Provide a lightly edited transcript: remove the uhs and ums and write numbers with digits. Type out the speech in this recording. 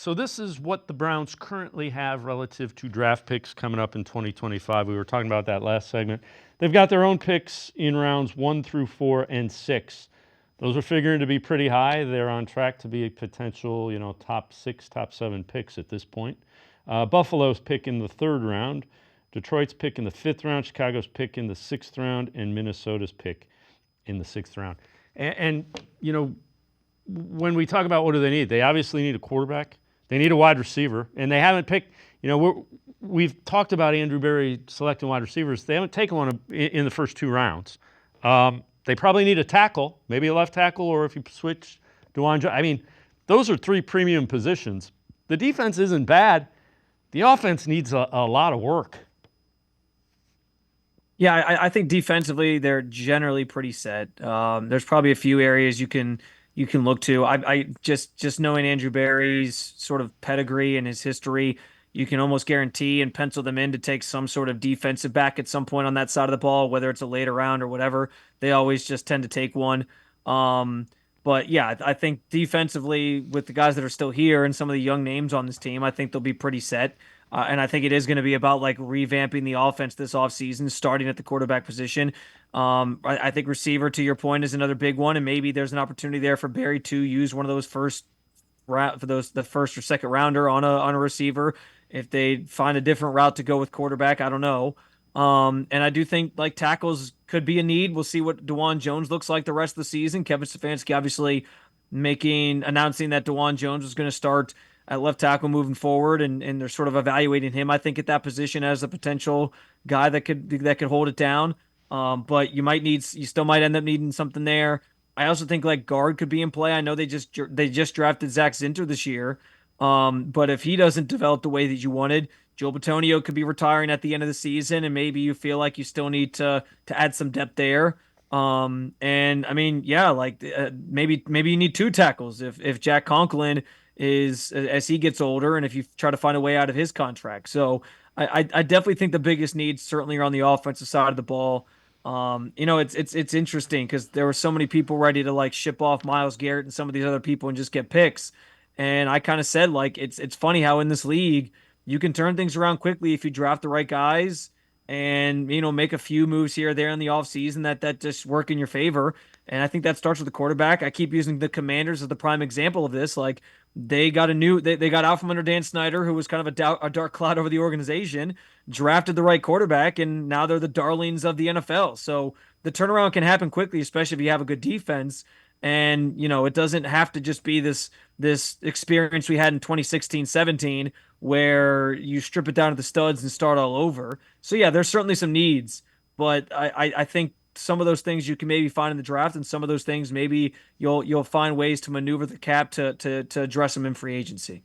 So this is what the Browns currently have relative to draft picks coming up in 2025. We were talking about that last segment. They've got their own picks in rounds 1 through 4 and 6. Those are figuring to be pretty high. They're on track to be a potential, top 6, top 7 picks at this point. Buffalo's pick in the 3rd round. Detroit's pick in the 5th round. Chicago's pick in the 6th round. And Minnesota's pick in the 6th round. And when we talk about what do they need, they obviously need a quarterback. They need a wide receiver. And they haven't picked, we've talked about Andrew Berry selecting wide receivers. They haven't taken one in the first 2 rounds. They probably need a tackle, maybe a left tackle, or if you switch DeWan Jones. I mean, those are 3 premium positions. The defense isn't bad. The offense needs a lot of work. Yeah, I think defensively they're generally pretty set. There's probably a few areas you can look to. I just knowing Andrew Berry's sort of pedigree and his history, you can almost guarantee and pencil them in to take some sort of defensive back at some point on that side of the ball, whether it's a later round or whatever. They always just tend to take one. But yeah, I think defensively with the guys that are still here and some of the young names on this team, I think they'll be pretty set. And I think it is going to be about like revamping the offense this offseason, starting at the quarterback position. I think receiver, to your point, is another big one, and maybe there's an opportunity there for Barry to use one of those first round for the first or second rounder on a receiver. If they find a different route to go with quarterback, I don't know. And I do think like tackles could be a need. We'll see what DeWan Jones looks like the rest of the season. Kevin Stefanski obviously announcing that DeWan Jones was going to start at left tackle moving forward, and they're sort of evaluating him, I think, at that position as a potential guy that could hold it down. But you still might end up needing something there. I also think like guard could be in play. I know they just drafted Zach Zinter this year. But if he doesn't develop the way that you wanted, Joe Bitonio could be retiring at the end of the season, and maybe you feel like you still need to add some depth there. And I mean, yeah, like maybe you need 2 tackles if Jack Conklin is as he gets older, and if you try to find a way out of his contract. So I definitely think the biggest needs certainly are on the offensive side of the ball. It's interesting because there were so many people ready to like ship off Myles Garrett and some of these other people and just get picks. And I kind of said like it's funny how in this league you can turn things around quickly if you draft the right guys and make a few moves here or there in the offseason that just work in your favor. And I think that starts with the quarterback. I keep using the Commanders as the prime example of this. Like they got out from under Dan Snyder, who was kind of a dark cloud over the organization, drafted the right quarterback, and now they're the darlings of the NFL. So the turnaround can happen quickly, especially if you have a good defense. And it doesn't have to just be this experience we had in 2016-17 where you strip it down to the studs and start all over. So yeah, there's certainly some needs, but I think some of those things you can maybe find in the draft, and some of those things maybe you'll find ways to maneuver the cap to address them in free agency.